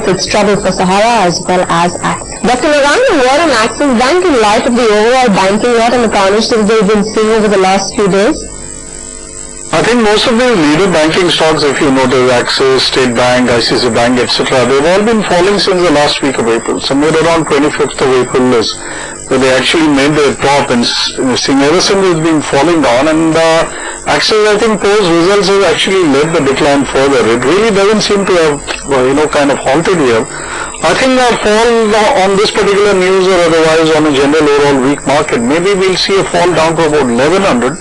its trouble for Sahara as well as Axis. Dr. Narayan, what on Axis Bank in light of the overall banking rot and the carnage that they've been seeing over the last few days? I think most of the leader banking stocks, if you notice, Axis, State Bank, ICICI Bank, etc., they've all been falling since the last week of April. Somewhere around 25th of April is where they actually made their top, and seeing ever since it's been falling down. And Axis, I think, post results has actually led the decline further. It really doesn't seem to have, kind of halted here. I think a fall on this particular news or otherwise on a general overall weak market, maybe we'll see a fall down to about 1100.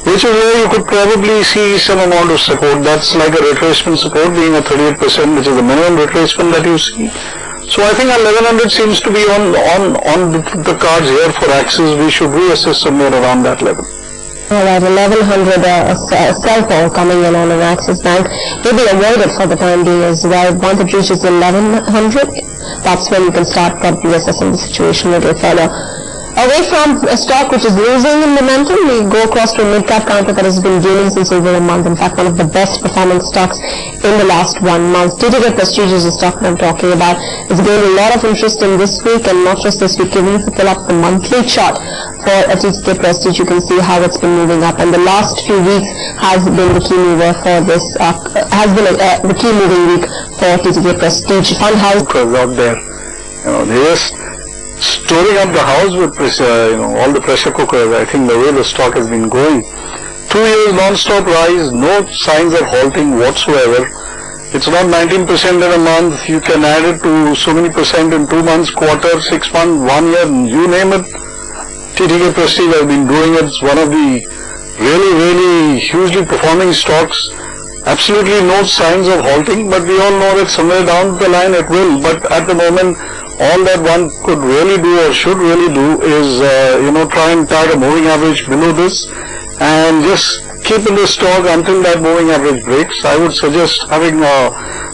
Which is where you could probably see some amount of support. That's like a retracement support being a 38%, which is the minimum retracement that you see. So I think 1100 seems to be on the cards here for Axis. We should reassess somewhere around that level. Alright, 1100 sell fall coming in on an Axis Bank. Maybe avoid it for the time being as well. Once it reaches 1100, that's when you can start probably assessing the situation a little further. Away from a stock which is losing in momentum, we go across to a mid-cap counter that has been gaining since over a month. In fact, one of the best performing stocks in the last 1 month. TTK Prestige is the stock that I'm talking about. It's gained a lot of interest in this week, and not just this week. Even if you pull up the monthly chart for a TTK Prestige, you can see how it's been moving up. And the last few weeks has been the key mover for this, the key moving week for TTK Prestige. Fund house out there, they just storing up the house with all the pressure cookers. I think the way the stock has been going, 2 years non-stop rise, no signs of halting whatsoever. It's not 19% in a month. You can add it to so many percent in 2 months, quarter, 6 months, 1 year, you name it. TTK Prestige has been doing it. It's one of the really hugely performing stocks. Absolutely no signs of halting, but we all know that somewhere down the line it will. But at the moment, all that one could really do or should really do is, try and tag a moving average below this and just keep in the stock until that moving average breaks. I would suggest having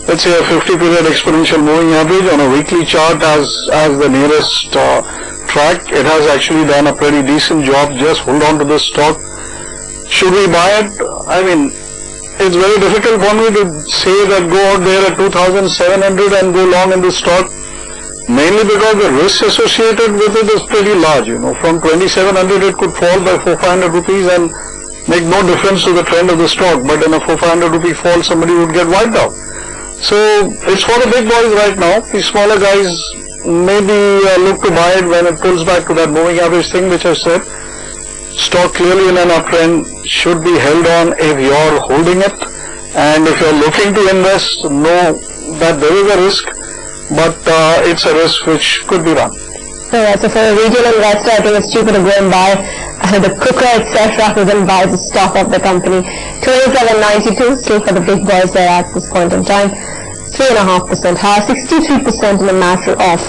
let's say a 50-period exponential moving average on a weekly chart as the nearest track. It has actually done a pretty decent job. Just hold on to this stock. Should we buy it? I mean, it's very difficult for me to say that go out there at 2,700 and go long in this stock. Mainly because the risk associated with it is pretty large. From 2,700 it could fall by 400-500 rupees and make no difference to the trend of the stock. But in a 400-500 rupee fall, somebody would get wiped out. So it's for the big boys right now. The smaller guys maybe look to buy it when it pulls back to that moving average thing which I said. Stock clearly in an uptrend should be held on if you're holding it. And if you're looking to invest, know that there is a risk. But it's a risk which could be run. So for a retail investor, I think it's cheaper to go and buy the cooker itself rather than buy the stock of the company. 27.92 still for the big boys there at this point in time. 3.5% higher, 63% in a matter of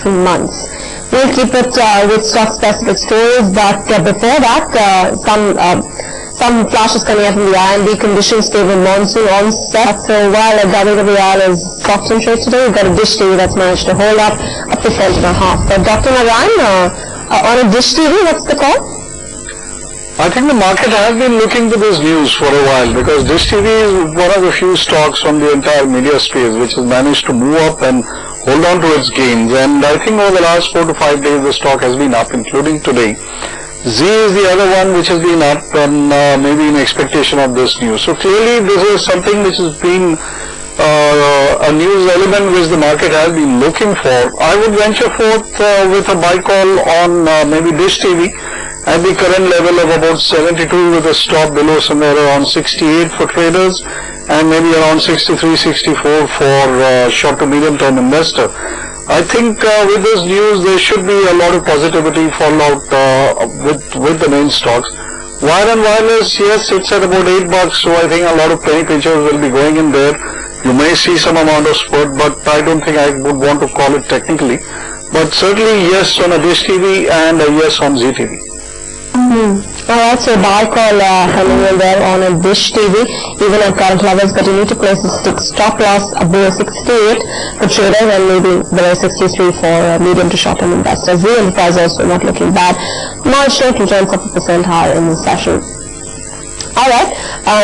3 months. We'll keep it with stock-specific stories, but before that, some flashes coming up from the IMD conditions, stable monsoon onset. So while WWL is soft in trade today, we've got a Dish TV that's managed to hold up to 1.5. But Dr. Narayan, on a Dish TV, what's the call? I think the market has been looking to this news for a while because Dish TV is one of the few stocks from the entire media space which has managed to move up and hold on to its gains. And I think over the last 4 to 5 days the stock has been up, including today. Zee is the other one which has been up and maybe in expectation of this news. So clearly this is something which has been a news element which the market has been looking for. I would venture forth with a buy call on maybe Dish TV at the current level of about 72 with a stop below somewhere around 68 for traders and maybe around 63, 64 for short to medium term investor. I think with this news there should be a lot of positivity fallout with the main stocks. Wire and wireless, yes, it's at about $8, so I think a lot of penny pinchers will be going in there. You may see some amount of spurt, but I don't think I would want to call it technically. But certainly yes on a Dish TV and a yes on Zee TV. Alright, so buy call coming in there on a Dish TV, even at current levels, but you need to place a stop loss above 68 for traders and maybe below 63 for medium to short term investors. Zee Enterprise also not looking bad. March 2 turns up 1% higher in this session. All right.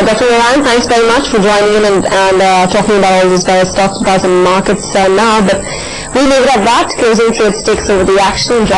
Dr. Narayan, thanks very much for joining in and talking about all these various stocks, price and markets now. But we leave it at that. Closing trade takes over the action.